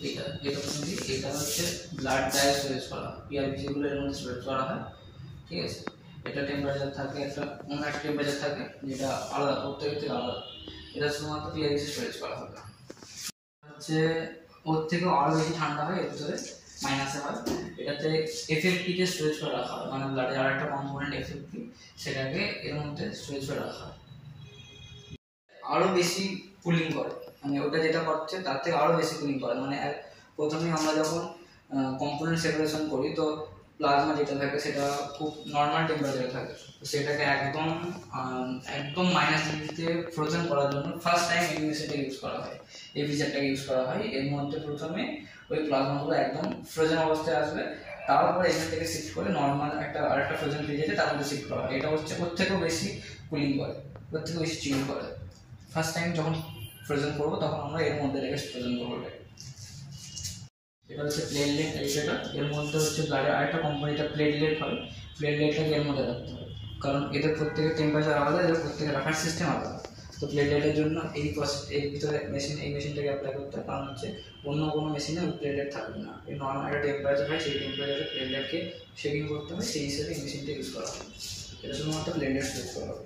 এটা যেটা বলছি এটা হচ্ছে ব্লাড ডাই স্টোরেজ করা, পিআরবিসি গুলো এর মধ্যে স্টোরেজ করা হয়, ঠিক আছে। এটা টেম্পারেচার থাকে, একটা অন্য একটা টেম্পারেচার থাকে যেটা আলাদা, প্রত্যেকের থেকে আলাদা। এটা শুধুমাত্র পিআরবিসি স্টোরেজ করা হবে। হচ্ছে ওর থেকে আরও বেশি ঠান্ডা হয়, এর ভিতরে মাইনাসে হয়। এটাতে এফএফপিতে স্টোরেজ করে রাখা হয়, মানে ব্লাডের আর একটা কম্পোনেন্ট এফএফপি, সেটাকে এর মধ্যে স্টোরেজ করে রাখা হয়। আরও বেশি কুলিং করে, মানে ওটা যেটা করছে তার থেকে আরও বেশি কুলিং করে। মানে প্রথমে আমরা যখন কম্পোনেন্ট সেপারেশন করি তো প্লাজমা যেটা থাকে সেটা খুব নর্মাল টেম্পারেচারে থাকে, তো সেটাকে একদম একদম মাইনাস ডিগ্রিতে ফ্রোজেন করার জন্য ফার্স্ট টাইম এই মেশিনটা ইউজ করা হয়, এই ফিচারটাকে ইউজ করা হয়। এর মধ্যে প্রথমে ওই প্লাজমাগুলো একদম ফ্রোজেন অবস্থায় আসবে, তারপরে এখান থেকে শিফট করে নর্মাল আরেকটা ফ্রোজেন ফ্রিজে তার মধ্যে শিফট করা হয়। এটা হচ্ছে ওর থেকেও বেশি কুলিং করে, ওর থেকেও বেশি চিল করে। ফার্স্ট টাইম যখন ফ্রোজেন করবো তখন আমরা এর মধ্যে রেখে ফ্রোজেন করবো। এটা হচ্ছে প্লেটলেট এইটা, এর মধ্যে হচ্ছে ব্লাডের আরেকটা কোম্পানিটা প্লেটলেট হয়, প্লেটলেটটাকে এর মধ্যে রাখতে হবে, কারণ এদের প্রত্যেকের টেম্পারেচার আলাদা, এদের প্রত্যেকের রাখার সিস্টেম আলাদা। তো প্লেটলেটের জন্য এই ভিতরে এই মেশিনটাকে অ্যাপ্লাই করতে হয়, কারণ হচ্ছে অন্য কোনো মেশিনে প্লেটলেট থাকবে না। এই নর্মাল একটা টেম্পারেচার হয়, সেই টেম্পারেচারে প্লেটলেটকে শেকিং করতে হয়, সেই হিসেবে এই মেশিনটা ইউজ করা হয়। এটা শুধুমাত্র প্লেটলেট ইউজ করা হবে।